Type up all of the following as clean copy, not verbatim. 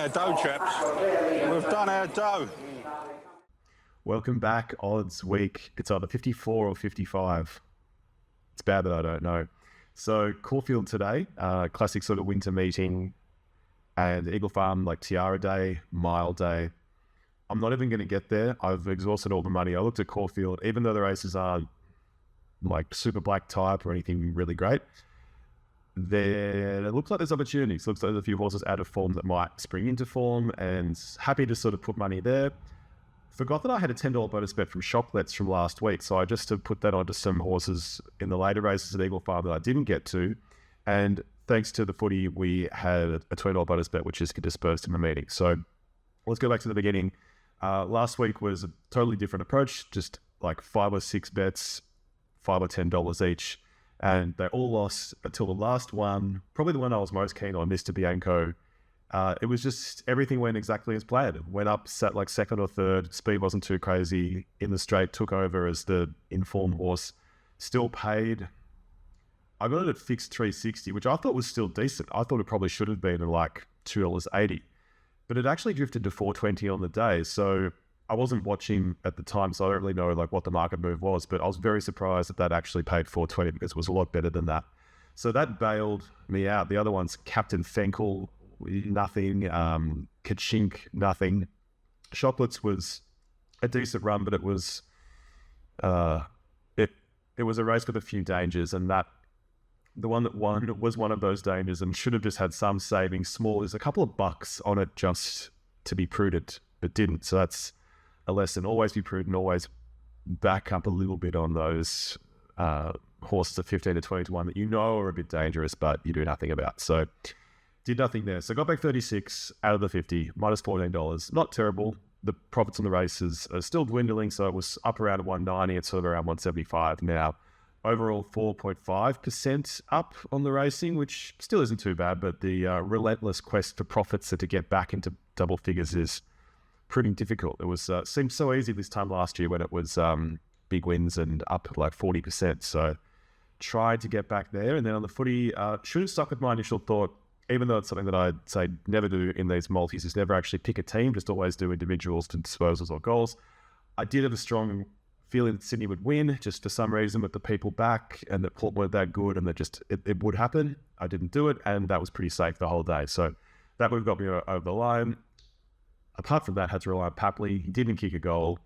our dough, chaps. We've done our dough. Welcome back, Odds Week. It's either 54 or 55. It's bad that I don't know. So Caulfield today, classic sort of winter meeting, and Eagle Farm, like Tiara Day, Mile Day. I'm not even going to get there. I've exhausted all the money. I looked at Caulfield, even though the races aren't like super black type or anything really great. It looks like there's opportunities. Looks like there's a few horses out of form that might spring into form, and happy to sort of put money there. Forgot that I had a $10 bonus bet from Chocolates from last week, so I just to put that onto some horses in the later races at Eagle Farm that I didn't get to. And thanks to the footy, we had a $20 bonus bet, which is dispersed in the meeting. So let's go back to the beginning. Last week was a totally different approach, just like 5 or 6 bets, $5 or $10 each. And they all lost until the last one, probably the one I was most keen on, Mr. Bianco. It was just, everything went exactly as planned. It went up, sat like second or third, speed wasn't too crazy, in the straight, took over as the informed horse, still paid. I got it at fixed 360, which I thought was still decent. I thought it probably should have been at like $2.80, but it actually drifted to 420 on the day. So I wasn't watching at the time, so I don't really know like what the market move was, but I was very surprised that that actually paid 420 because it was a lot better than that. So that bailed me out. The other one's Captain Fenkel, nothing. Kachink, nothing. Chocolates was a decent run, but it was it was a race with a few dangers, and that the one that won was one of those dangers and should have just had some savings. Small, there's a couple of bucks on it just to be prudent, but didn't. So that's a lesson. Always be prudent, always back up a little bit on those horses of 15 to 20 to 1 that you know are a bit dangerous, but you do nothing about. So did nothing there. So got back 36 out of the 50, minus $14. Not terrible. The profits on the races are still dwindling, so it was up around 190. It's sort of around 175 now. Overall, 4.5% up on the racing, which still isn't too bad, but the relentless quest for profits and to get back into double figures is pretty difficult. It was seemed so easy this time last year when it was big wins and up like 40%. So tried to get back there. And then on the footy, should have stuck with my initial thought, even though it's something that I'd say never do in these multis, is never actually pick a team, just always do individuals to disposals or goals. I did have a strong feeling that Sydney would win, just for some reason with the people back, and that Port weren't that good, and that just it would happen. I didn't do it, and that was pretty safe the whole day. So that would have got me over the line. Apart from that, had to rely on Papley. He didn't kick a goal.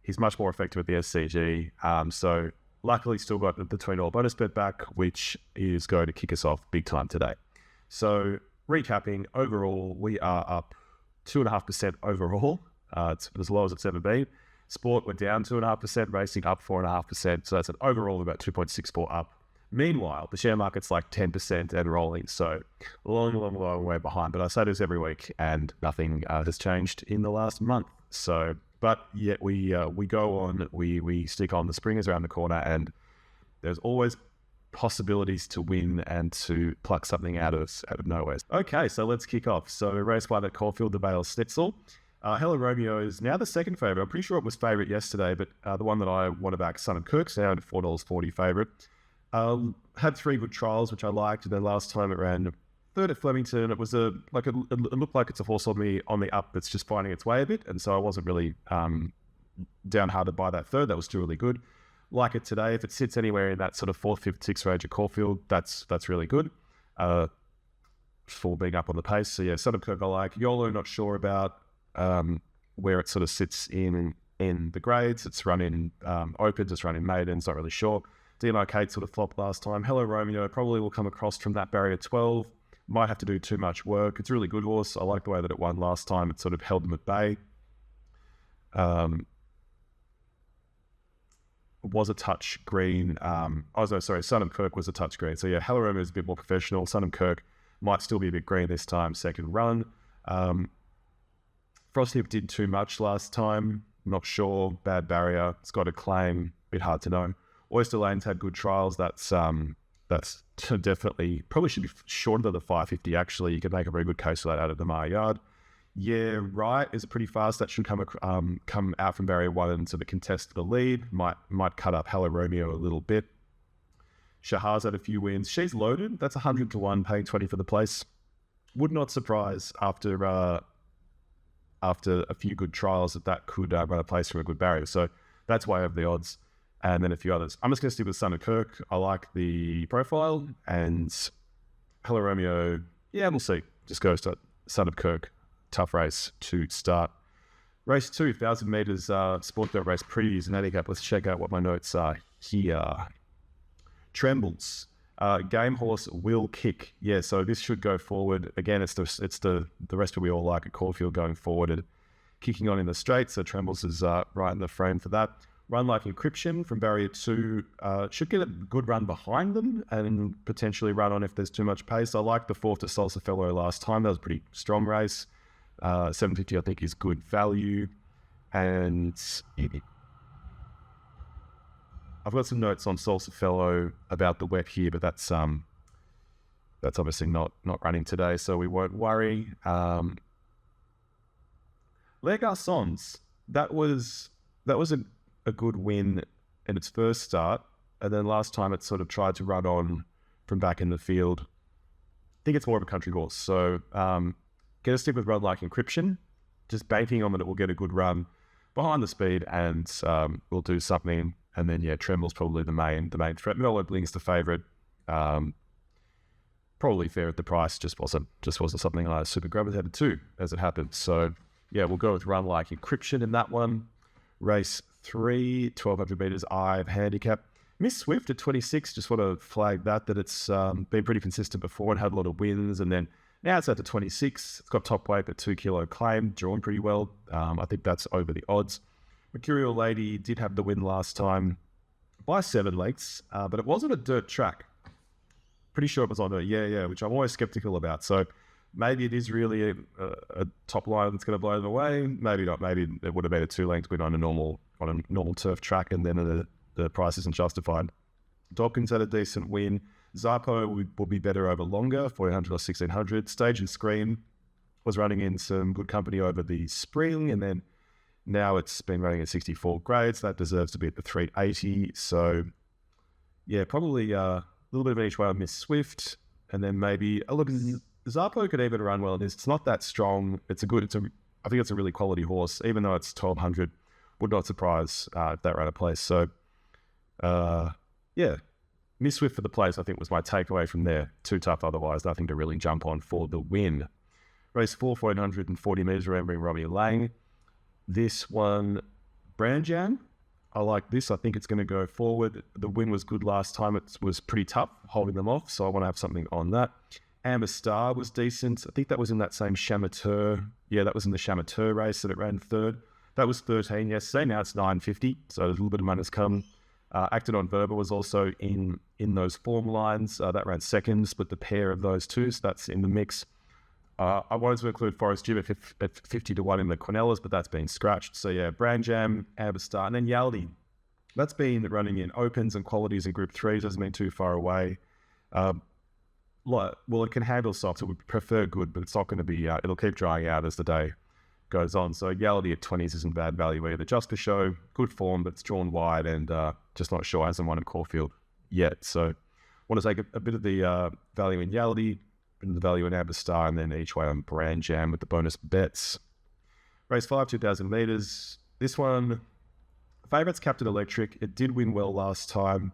He's much more effective at the SCG. So luckily still got the $20 bonus bet back, which is going to kick us off big time today. So recapping, overall, we are up 2.5% overall. It's as low as it's ever been. Sport, we're down 2.5%, racing up 4.5%. So that's an overall of about 2.64 up. Meanwhile, the share market's like 10% and rolling. So long way behind. But I say this every week and nothing has changed in the last month. So, but yet we go on, we stick on. The spring is around the corner, and there's always possibilities to win and to pluck something out of nowhere. Okay, so let's kick off. So race 1 at Caulfield, the Bale Schnitzel. Hello Romeo is now the second favourite. I'm pretty sure it was favourite yesterday, but the one that I want to back, Sun and Kirk's now at $4.40 favourite. Had 3 good trials, which I liked, and then last time it ran third at Flemington. It was it looked like it's a horse on the up that's just finding its way a bit, and so I wasn't really downhearted by that third. That was still really good. Like it today, if it sits anywhere in that sort of 4th, 5th, 6th range at Caulfield, that's really good for being up on the pace. So yeah, Sun and Kirk I like. YOLO, not sure about where it sort of sits in the grades. It's run in Opens, it's run in Maidens, not really sure. DMO Kate sort of flopped last time. Hello Romeo probably will come across from that barrier 12. Might have to do too much work. It's a really good horse. I like the way that it won last time. It sort of held them at bay. Was a touch green. Sun and Kirk was a touch green. So yeah, Hello Romeo is a bit more professional. Sun and Kirk might still be a bit green this time, second run. Frosthip did too much last time. Not sure. Bad barrier. It's got a claim. Bit hard to know. Oyster Lane's had good trials. That's definitely probably should be shorter than the 550. Actually, you could make a very good case for that out of the Mar Yard. Yeah, right is pretty fast. That should come out from barrier 1 and sort of contest the lead. Might cut up Hello Romeo a little bit. Shahaz had a few wins. She's loaded. That's 100 to 1, paying 20 for the place. Would not surprise after after a few good trials that could run a place from a good barrier. So that's why I have the odds. And then a few others. I'm just going to stick with Son of Kirk. I like the profile. And Hello Romeo, yeah, we'll see. Just goes to Son of Kirk. Tough race to start. Race 2, 1,000 metres sport dirt race previews and handicap. Let's check out what my notes are here. Trembles. Game horse will kick. Yeah, so this should go forward. Again, it's the rest we all like at Caulfield going forward and kicking on in the straight. So Trembles is right in the frame for that. Run Like Encryption from barrier 2 should get a good run behind them and potentially run on if there's too much pace. I like the 4th to Salsafello last time. That was a pretty strong race. 750 I think is good value. And I've got some notes on Salsafello about the wet here, but that's obviously not running today, so we won't worry. Les Garçons, that was a good win in its first start, and then last time it sort of tried to run on from back in the field. I think it's more of a country horse, so get a stick with Run Like Encryption, just banking on that it will get a good run behind the speed, and we'll do something. And then Tremble's probably the main threat. Mellow Bling's the favourite. Probably fair at the price. Just wasn't something I super gravitated to as it happened. So we'll go with Run Like Encryption in that one. Race 3, 1,200 metres, I've handicap. Miss Swift at 26, just want to flag that it's been pretty consistent before and had a lot of wins. And then now it's out to 26. It's got top weight, but 2 kilo claim, drawn pretty well. I think that's over the odds. Mercurial Lady did have the win last time by 7 lengths, but it wasn't a dirt track. Pretty sure it was on a which I'm always skeptical about. So maybe it is really a top line that's going to blow them away. Maybe not. Maybe it would have been a 2-length win on a normal turf track, and then the price isn't justified. Dawkins had a decent win. Zarpo will be better over longer, 1,400 or 1,600. Stage and Scream was running in some good company over the spring, and then now it's been running at 64 grades. That deserves to be at the 380. So, probably a little bit of each way on Miss Swift, and then maybe look. Zarpo could even run well in this. It's not that strong. I think it's a really quality horse, even though it's 1,200. Would not surprise if that ran a place. So, Miss Swift for the place, I think, was my takeaway from there. Too tough otherwise. Nothing to really jump on for the win. Race 4, 1,440 metres, remembering Robbie Lang. This one, Brand Jam, I like this. I think it's going to go forward. The win was good last time. It was pretty tough holding them off, so I want to have something on that. Amber Star was decent. I think that was in that same Chamateur. Yeah, that was in the Chamateur race that it ran third. That was 13 yesterday. Now it's 950, so a little bit of money's come. Acted on Verba was also in those form lines. That ran second, split the pair of those two, so that's in the mix. I wanted to include Forest Jib at 50 to 1 in the Quinellas, but that's been scratched. So Brand Jam, Amber Star, and then Yaldi. That's been running in opens and qualities in Group 3s, doesn't mean too far away. It can handle soft. It would prefer good, but it's not going to be, it'll keep drying out as the day goes on. So Yaldi at 20s isn't bad value either. Just for show, good form, but it's drawn wide and just not sure, hasn't won at Caulfield yet. So want to take a bit of the value in Yaldi, the value in Amber Star, and then each way on Brand Jam with the bonus bets. Race 5, 2,000 metres. This one, favourites Captain Electric. It did win well last time,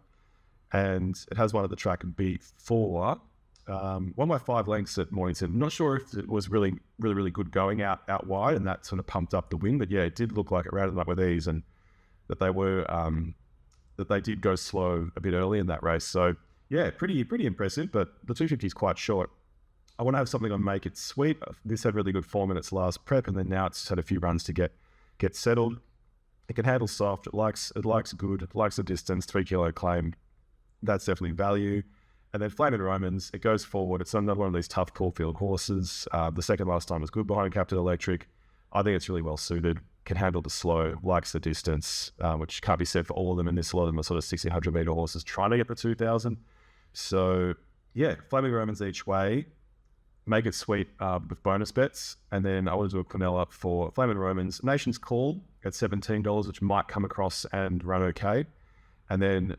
and it has one at the track before. Won by 5 lengths at Mornington. I'm not sure if it was really good going out wide, and that sort of pumped up the win. But it did look like it rounded up with ease, and that they were that they did go slow a bit early in that race. So pretty impressive. But the 250 is quite short. I want to have something on Make It Sweet. This had really good form in its last prep, and then now it's had a few runs to get settled. It can handle soft. It likes good. It likes the distance. 3 kilo claim. That's definitely value. And then Flaming Romans, it goes forward. It's another one of these tough Caulfield horses. The second last time was good behind Captain Electric. I think it's really well suited. Can handle the slow, likes the distance, which can't be said for all of them. And a lot of them are sort of 1,600 metre horses trying to get the 2,000. So, Flaming Romans each way. Make It Sweet with bonus bets. And then I want to do a Quinella for Flaming Romans. Nation's Call at $17, which might come across and run okay. And then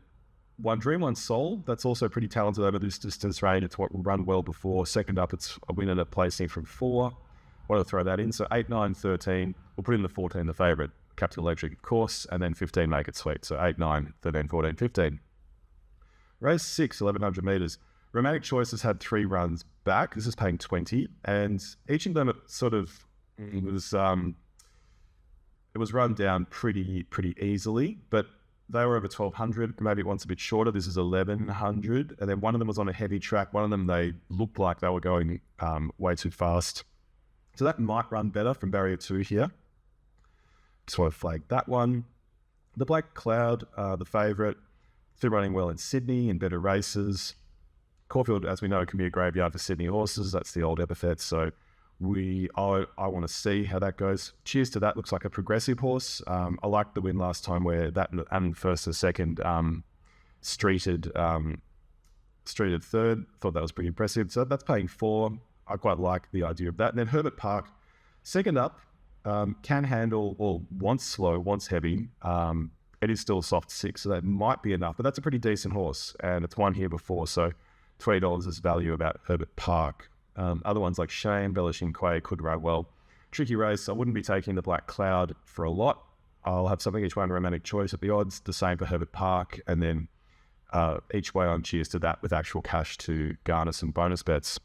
One Dream, One Soul. That's also pretty talented over this distance range. It's what will run well before. Second up, it's a win and a placing from 4. want to throw that in. So 8, 9, 13. We'll put in the 14, the favourite, Capital Electric, of course, and then 15, Make It Sweet. So 8, 9, 13, 14, 15. Race 6, 1100 metres. Romantic Choice has had 3 runs back. This is paying 20, and each of them sort of it was run down pretty easily, but they were over 1200. Maybe it wants a bit shorter. This is 1100, and then one of them was on a heavy track. One of them, they looked like they were going way too fast. So that might run better from barrier 2 here. Just want to flag that one. The Black Cloud, the favourite, still running well in Sydney in better races. Caulfield, as we know, can be a graveyard for Sydney horses. That's the old epithet. So I want to see how that goes. Cheers to That. Looks like a progressive horse. I liked the win last time where that and first and second streeted third. Thought that was pretty impressive. So that's paying 4. I quite like the idea of that. And then Herbert Park, second up, can handle, or wants slow, wants heavy. It is still a soft 6, so that might be enough. But that's a pretty decent horse, and it's won here before. So $20 is value about Herbert Park. Other ones like Shane, Embellishing Quay could ride well. Tricky race. I wouldn't be taking the Black Cloud for a lot. I'll have something each way on Romantic Choice at the odds. The same for Herbert Park, and then each way on Cheers to That with actual cash to garner some bonus bets.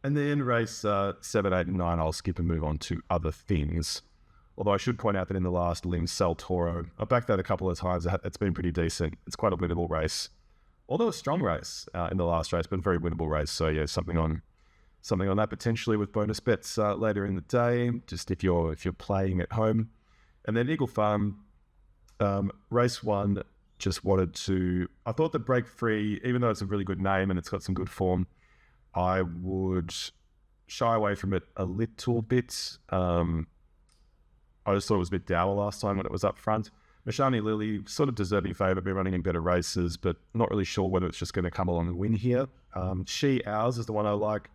And then race 7, 8, and 9, I'll skip and move on to other things. Although I should point out that in the last Lim Sal Toro, I backed that a couple of times. It's been pretty decent. It's quite a winnable race. Although a strong race in the last race, but a very winnable race. So yeah, something on that potentially with bonus bets later in the day, just if you're playing at home. And then Eagle Farm, race 1, just wanted to... I thought that Break Free, even though it's a really good name and it's got some good form, I would shy away from it a little bit. I just thought it was a bit dour last time when it was up front. Mashani Lily, sort of deserving favourite, been running in better races, but not really sure whether it's just going to come along and win here. She Ours is the one I like.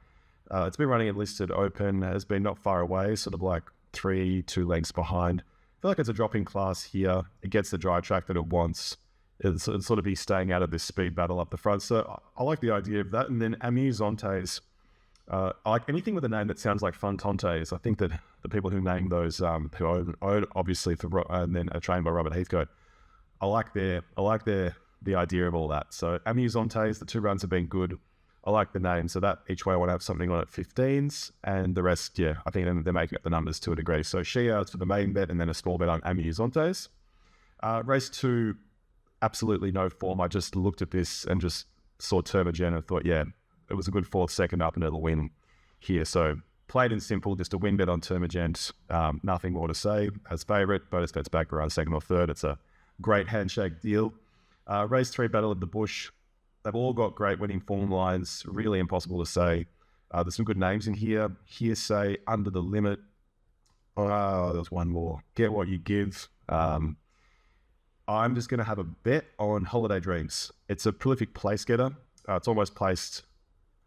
It's been running in listed open, has been not far away, sort of like 2 lengths behind. I feel like it's a drop-in class here. It gets the dry track that it wants. It'll sort of be staying out of this speed battle up the front. So I like the idea of that. And then Amusantes, I like anything with a name that sounds like Funtantes. I think that the people who name those, who own obviously and then are trained by Robert Heathcote, I like the idea of all that. So Amusantes, the 2 runs have been good. I like the name. So that each way I want to have something on at 15s, and the rest, yeah, I think they're making up the numbers to a degree. So Shear's for the main bet, and then a small bet on Amusantes. Race 2, absolutely no form. I just looked at this and just saw Termagen and thought, yeah, it was a good 4th, second up, and it'll win here. So played in simple, just a win bet on Termagen. Nothing more to say. As favourite, bonus bets back around 2nd or 3rd. It's a great handshake deal. Race 3, Battle of the Bush. They've all got great winning form lines. Really impossible to say. There's some good names in here. Hearsay, Under the Limit. Oh, there's one more. Get What You Give. I'm just going to have a bet on Holiday Dreams. It's a prolific place getter. It's almost placed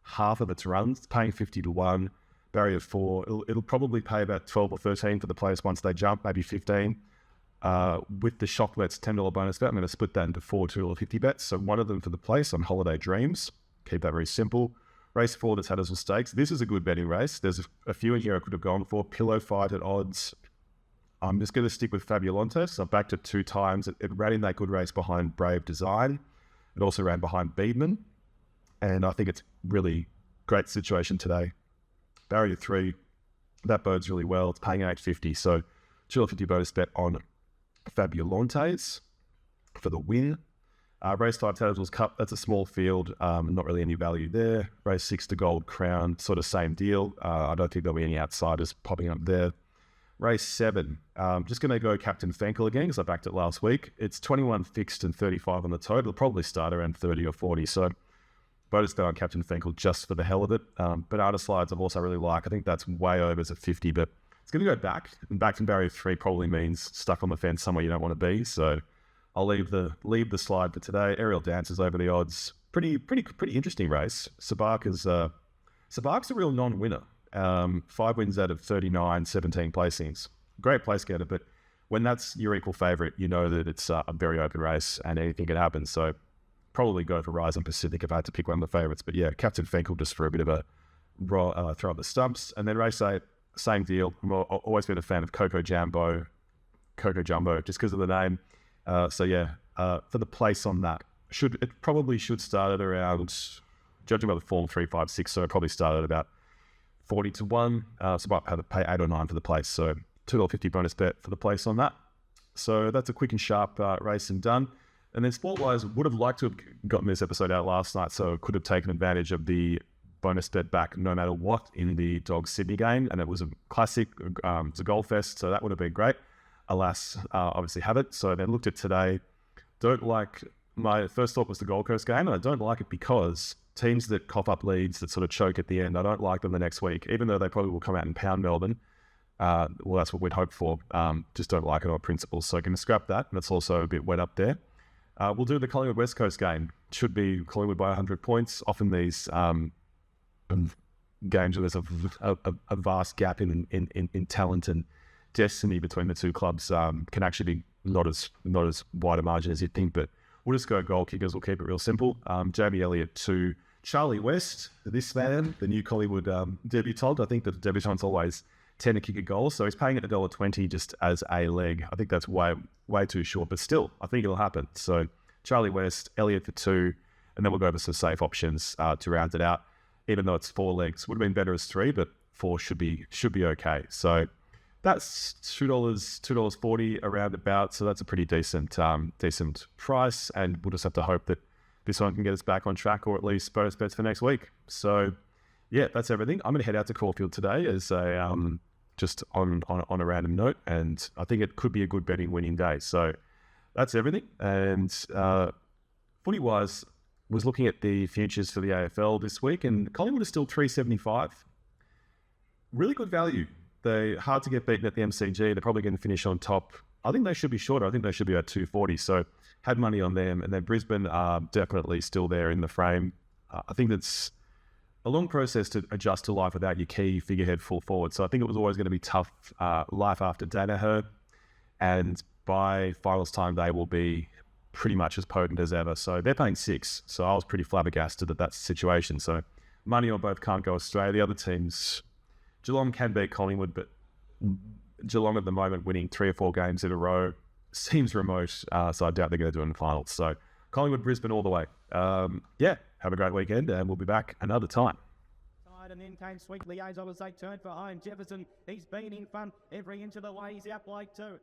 half of its runs. It's paying 50 to 1. Barrier 4. It'll probably pay about 12 or 13 for the players once they jump, maybe 15. With the shock bets $10 bonus bet, I'm going to split that into 4 $2 or 50 bets. So one of them for the place on Holiday Dreams. Keep that very simple. Race 4, the Tattersall Stakes. This is a good betting race. There's a few in here I could have gone for. Pillow Fight at odds. I'm just going to stick with Fabulantes. I've backed it 2 times. It ran in that good race behind Brave Design. It also ran behind Beedman. And I think it's really great situation today. Barrier 3, that bodes really well. It's paying $8.50. So $2.50 bonus bet on Fabulantes for the win. Race 5, Tattersall's Cup, that's a small field, not really any value there. Race 6, the Gold Crown, sort of same deal. I don't think there'll be any outsiders popping up there. Race 7, just going to go Captain Fenkel again because I backed it last week. It's 21 fixed and 35 on the total. It'll probably start around 30 or 40. So bonus bet on Captain Fenkel just for the hell of it. Banana Slides I've also really like. I think that's way over as a 50, but it's going to go back. And back from barrier 3 probably means stuck on the fence somewhere you don't want to be. So I'll leave the slide for today. Aerial Dances over the odds. Pretty interesting race. Sabaka's a real non-winner. 5 wins out of 39, 17 placings. Great place getter, but when that's your equal favourite, you know that it's a very open race and anything can happen. So probably go for Rise and Pacific if I had to pick one of the favourites. But yeah, Captain Fenkel just for a bit of a throw up the stumps. And then race 8, same deal. I've always been a fan of Coco Jumbo, just because of the name. So yeah, for the place on that, it probably should start at around, judging by the form, 3, 5, 6. So it probably started at about 40 to 1. So I might have to pay 8 or 9 for the place. So $2.50 bonus bet for the place on that. So that's a quick and sharp race and done. And then sport-wise, would have liked to have gotten this episode out last night, so could have taken advantage of the bonus bet back no matter what in the Dogs Sydney game. And it was a classic, it's a goal fest, so that would have been great. Alas, obviously haven't. So then looked at today. My first thought was the Gold Coast game, and I don't like it because teams that cough up leads that sort of choke at the end, I don't like them the next week, even though they probably will come out and pound Melbourne. Well, that's what we'd hope for. Just don't like it on principle. So going to scrap that, and it's also a bit wet up there. We'll do the Collingwood West Coast game. Should be Collingwood by 100 points. Often these games where there's a vast gap in talent and destiny between the two clubs can actually be not as wide a margin as you'd think. But we'll just go goal kickers. We'll keep it real simple. Jamie Elliott to Charlie West. This man, the new Collingwood debutant. I think that the debutants always tend to kick a goal, so he's paying at $1.20 just as a leg. I think that's way too short, but still, I think it'll happen. So Charlie West, Elliott for 2, and then we'll go over some safe options to round it out. Even though it's 4 legs, would have been better as 3, but 4 should be okay. So that's $2.40 around about. So that's a pretty decent price, and we'll just have to hope that this one can get us back on track, or at least bonus bets for next week. So yeah, that's everything. I'm going to head out to Caulfield today as a just on a random note, and I think it could be a good betting winning day. So that's everything. And footy-wise, was looking at the futures for the AFL this week, and Collingwood is still $3.75. Really good value. They're hard to get beaten at the MCG. They're probably going to finish on top. I think they should be shorter. I think they should be at $2.40. So had money on them. And then Brisbane are definitely still there in the frame. I think that's a long process to adjust to life without your key figurehead full forward. So I think it was always going to be tough life after Danaher. And by finals time, they will be pretty much as potent as ever. So they're paying 6. So I was pretty flabbergasted that that's the situation. So money on both can't go astray. The other teams, Geelong can beat Collingwood, but Geelong at the moment winning 3 or 4 games in a row seems remote. So I doubt they're going to do it in the finals. So Collingwood, Brisbane all the way. Yeah, have a great weekend, and we'll be back another time. And then came Sweet Liaison as they turned for home. Jefferson, he's been in front every inch of the way. He's out like 2.